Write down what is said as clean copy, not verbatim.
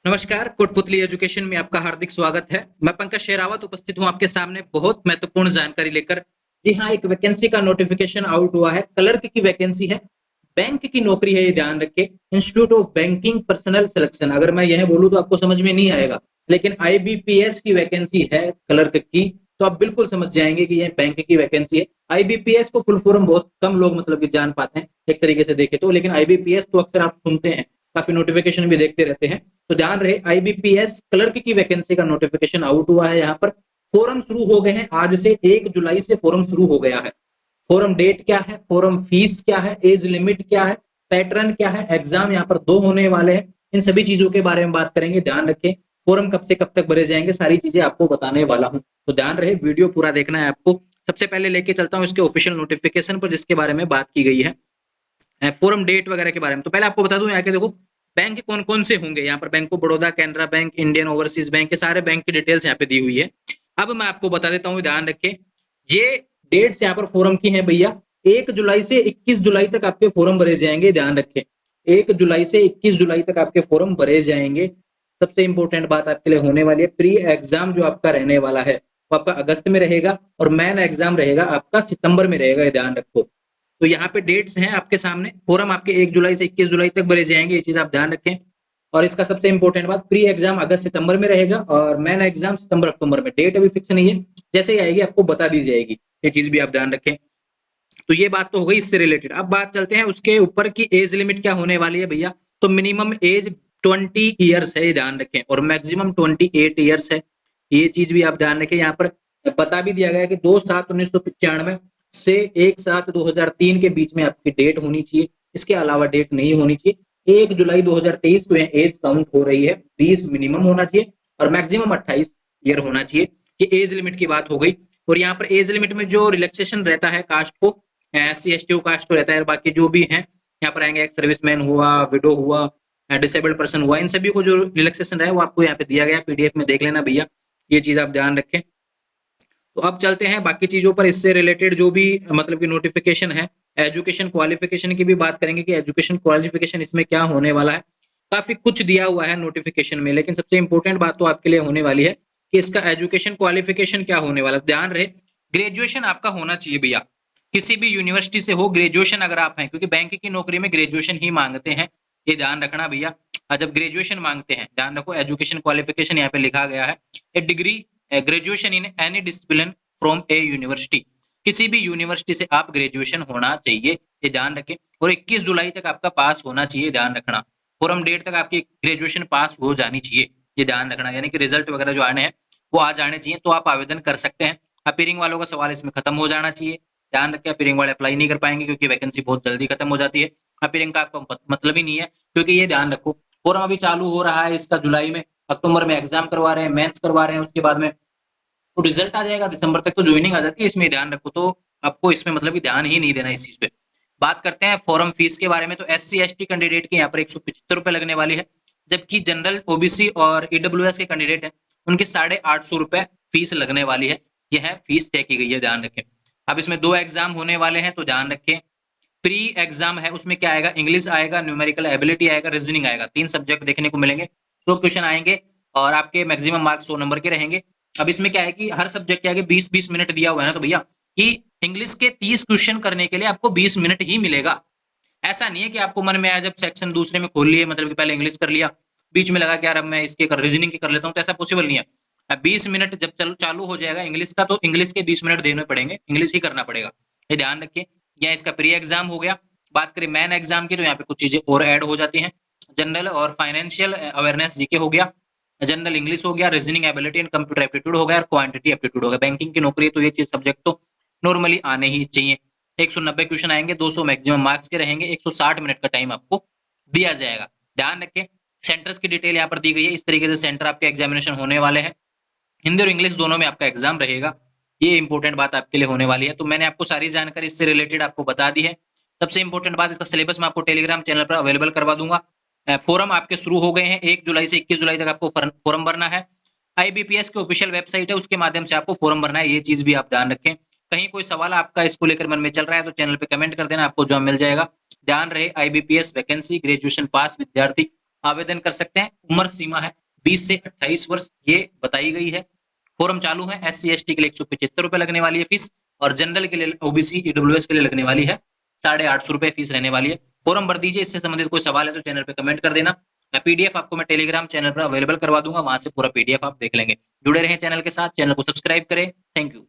नमस्कार, कोटपुतली एजुकेशन में आपका हार्दिक स्वागत है। मैं पंकज शेरावत उपस्थित हूँ आपके सामने बहुत महत्वपूर्ण जानकारी लेकर। जी हाँ, एक वैकेंसी का नोटिफिकेशन आउट हुआ है, क्लर्क की वैकेंसी है, बैंक की नौकरी है, ये ध्यान रखें। Institute of banking personal selection. अगर मैं यह बोलूँ तो आपको समझ में नहीं आएगा, लेकिन आईबीपीएस की वैकेंसी है क्लर्क की, तो आप बिल्कुल समझ जाएंगे कि यह बैंक की वैकेंसी है। आईबीपीएस को फुल फॉर्म बहुत कम लोग मतलब कि जान पाते हैं एक तरीके से देखे तो, लेकिन आईबीपीएस तो अक्सर आप सुनते हैं, काफी नोटिफिकेशन भी देखते रहते हैं। तो ध्यान रहे, आईबीपीएस क्लर्क की वैकेंसी का नोटिफिकेशन आउट हुआ है। यहाँ पर फोरम शुरू हो गए हैं, आज से 1 जुलाई से फोरम शुरू हो गया है। फोरम डेट क्या है, फोरम फीस क्या है, एज लिमिट क्या है, पैटर्न क्या है, एग्जाम यहाँ पर 2 होने वाले हैं। इन सभी चीजों के बारे में बात करेंगे। ध्यान रखें, फोरम कब से कब तक भरे जाएंगे, सारी चीजें आपको बताने वाला हूँ, तो ध्यान रहे, वीडियो पूरा देखना है आपको। सबसे पहले लेके चलता हूँ इसके ऑफिशियल नोटिफिकेशन पर, जिसके बारे में बात की गई है, फोरम डेट वगैरह के बारे में। तो पहले आपको बता दूं, यहाँ के देखो बैंक कौन कौन से होंगे। यहाँ पर bank of Baroda, Canara bank, Indian overseas bank के सारे बैंक की डिटेल्स यहाँ पे दी हुई है। अब मैं आपको बता देता हूँ, ध्यान रखें, ये डेट्स यहाँ पर फोरम की है भैया। 1 जुलाई से 21 जुलाई तक आपके फोरम भरे जाएंगे। ध्यान रखें, 1 जुलाई से 21 जुलाई तक आपके फोरम भरे जाएंगे। सबसे इंपॉर्टेंट बात आपके लिए होने वाली है, प्री एग्जाम जो आपका रहने वाला है वो आपका अगस्त में रहेगा, और मेन एग्जाम रहेगा आपका सितंबर में रहेगा, ये ध्यान रखो। तो यहाँ पे डेट्स हैं आपके सामने, फोरम आपके 1 जुलाई से 21 जुलाई तक भरे जाएंगे, ये चीज आप ध्यान रखें। और इसका सबसे इंपॉर्टेंट बात, प्री एग्जाम अगस्त सितंबर में रहेगा और मेन एग्जाम सितंबर अक्टूबर में। डेट अभी फिक्स नहीं है, जैसे ही आएगी आपको बता दी जाएगी, ये चीज भी आप ध्यान रखें। तो ये बात तो हो गई इससे रिलेटेड। अब बात चलते हैं उसके ऊपर की एज लिमिट क्या होने वाली है भैया। तो मिनिमम एज 20 ईयर्स है, ये ध्यान रखें, और मैक्सिमम 28 ईयर्स है। ये चीज भी आप ध्यान रखें। यहाँ पर बता भी दिया गया है कि 2/7/1995 से 1/7/2003 के बीच में आपकी डेट होनी चाहिए, इसके अलावा डेट नहीं होनी चाहिए। 1 जुलाई 2023 को एज काउंट हो रही है, 20 मिनिमम होना चाहिए और मैक्सिमम 28 ईयर होना चाहिए। ये एज लिमिट की बात हो गई। और यहाँ पर एज लिमिट में जो रिलैक्सेशन रहता है कास्ट को, SC ST कास्ट को रहता है, बाकी जो भी है यहाँ पर आएंगे, एक सर्विसमैन हुआ, विडो हुआ, डिसेबल्ड पर्सन हुआ, इन सभी को जो रिलैक्सेशन रहा है वो आपको यहाँ पे दिया गया, पीडीएफ में देख लेना भैया, ये चीज आप ध्यान रखें। तो अब चलते हैं बाकी चीजों पर, इससे रिलेटेड जो भी मतलब कि नोटिफिकेशन है। एजुकेशन क्वालिफिकेशन की भी बात करेंगे कि एजुकेशन क्वालिफिकेशन इसमें क्या होने वाला है। काफी कुछ दिया हुआ है नोटिफिकेशन में, लेकिन सबसे इंपॉर्टेंट बात तो आपके लिए होने वाली है कि इसका एजुकेशन क्वालिफिकेशन क्या होने वाला है। ध्यान रहे, ग्रेजुएशन आपका होना चाहिए भैया, किसी भी यूनिवर्सिटी से हो ग्रेजुएशन अगर आप हैं, क्योंकि बैंक की नौकरी में ग्रेजुएशन ही मांगते हैं, ये ध्यान रखना भैया। जब ग्रेजुएशन मांगते हैं, ध्यान रखो, एजुकेशन क्वालिफिकेशन यहाँ पे लिखा गया है, a degree, graduation in any discipline from a university. किसी भी यूनिवर्सिटी से आप ग्रेजुएशन होना चाहिए, ये ध्यान रखें, और 21 जुलाई तक आपका पास होना चाहिए, ध्यान रखना। फोरम डेट तक आपकी ग्रेजुएशन पास हो जानी चाहिए, ये ध्यान रखना, यानी कि रिजल्ट वगैरह जो आने हैं वो आ जाने चाहिए, तो आप आवेदन कर सकते हैं। अपीयरिंग वालों का सवाल इसमें खत्म हो जाना चाहिए। ध्यान रखें, अपीयरिंग वाले अप्लाई नहीं कर पाएंगे क्योंकि वैकेंसी बहुत जल्दी खत्म हो जाती है। अपीयरिंग का आपको मतलब ही नहीं है, क्योंकि ये ध्यान रखो, फोरम अभी चालू हो रहा है इसका जुलाई में, अक्टूबर में एग्जाम करवा रहे हैं, मेंस करवा रहे हैं, उसके बाद में तो रिजल्ट आ जाएगा दिसंबर तक, तो ज्वाइनिंग आ जाती है, इसमें ध्यान रखो। तो आपको इसमें मतलब कि ध्यान ही नहीं देना इस चीज पे। बात करते हैं फॉरम फीस के बारे में। तो SC ST कैंडिडेट की यहाँ पर 175 लगने वाली है, जबकि जनरल OBC और EWS के कैंडिडेट है उनकी 850 फीस लगने वाली है। यह फीस तय की गई है, ध्यान रखें। अब इसमें 2 एग्जाम होने वाले हैं, तो ध्यान रखें। प्री एग्जाम है, उसमें क्या आएगा, इंग्लिश आएगा, न्यूमेरिकल एबिलिटी आएगा, रीजनिंग आएगा, 3 सब्जेक्ट देखने को मिलेंगे, 100 क्वेश्चन आएंगे और आपके मैक्सिमम मार्क्स 100 नंबर के रहेंगे। अब इसमें क्या है कि हर सब्जेक्ट के आगे 20-20 मिनट दिया हुआ है ना, तो भैया कि इंग्लिश के 30 क्वेश्चन करने के लिए आपको 20 मिनट ही मिलेगा। ऐसा नहीं है कि आपको मन में आया जब सेक्शन दूसरे में खोल लिए, मतलब कि पहले इंग्लिश कर लिया, बीच में लगा कि यार अब मैं इसके रीजनिंग की कर लेता हूँ, तो ऐसा पॉसिबल नहीं है। 20 मिनट जब चालू हो जाएगा इंग्लिश का, तो इंग्लिश के 20 मिनट देने पड़ेंगे, इंग्लिश ही करना पड़ेगा, ये ध्यान रखिए। यह इसका प्री एग्जाम हो गया। बात करें मेन एग्जाम की, तो यहाँ पे कुछ चीजें और ऐड हो जाती हैं। जनरल और फाइनेंशियल अवेयरनेस जीके हो गया, जनरल इंग्लिश हो गया, reasoning ability and computer aptitude हो गया, और क्वांटिटी एप्टीट्यूड हो गया। बैंकिंग की नौकरी है तो ये चीज सब्जेक्ट तो नॉर्मली आने ही चाहिए। 190 क्वेश्चन आएंगे, 200 मैक्सिमम मार्क्स के रहेंगे, 160 मिनट का टाइम आपको दिया जाएगा। ध्यान रखें, सेंटर्स की डिटेल यहाँ पर दी गई है, इस तरीके से सेंटर आपके एग्जामिनेशन होने वाले हैं। हिंदी और इंग्लिश दोनों में आपका एग्जाम रहेगा, ये इंपॉर्टेंट बात आपके लिए होने वाली है। तो मैंने आपको सारी जानकारी इससे रिलेटेड आपको बता दी है। सबसे इंपॉर्टेंट बात, इसका सिलेबस मैं आपको टेलीग्राम चैनल पर अवेलेबल करवा दूंगा। फोरम आपके शुरू हो गए हैं, 1 जुलाई से 21 जुलाई तक आपको फोरम भरना है। आईबीपीएस की ऑफिशियल वेबसाइट है, उसके माध्यम से आपको फोरम भरना है, ये चीज भी आप ध्यान रखें। कहीं कोई सवाल आपका इसको लेकर मन में चल रहा है तो चैनल पे कमेंट कर देना, आपको जवाब मिल जाएगा। ध्यान रहे, आईबीपीएस वैकेंसी ग्रेजुएशन पास विद्यार्थी आवेदन कर सकते हैं। उम्र सीमा है 20 से 28 वर्ष ये बताई गई है। फॉर्म चालू है। SC/ST के लिए 175 रुपए लगने वाली है फीस, और जनरल के लिए OBC EWS के लिए लगने वाली है 850 रुपए फीस रहने वाली है। फॉर्म भर दीजिए। इससे संबंधित कोई सवाल है तो चैनल पे कमेंट कर देना। PDF आपको मैं टेलीग्राम चैनल पर अवेलेबल करवा दूंगा, वहां से पूरा PDF आप देख लेंगे। जुड़े रहें चैनल के साथ, चैनल को सब्सक्राइब करें। Thank you.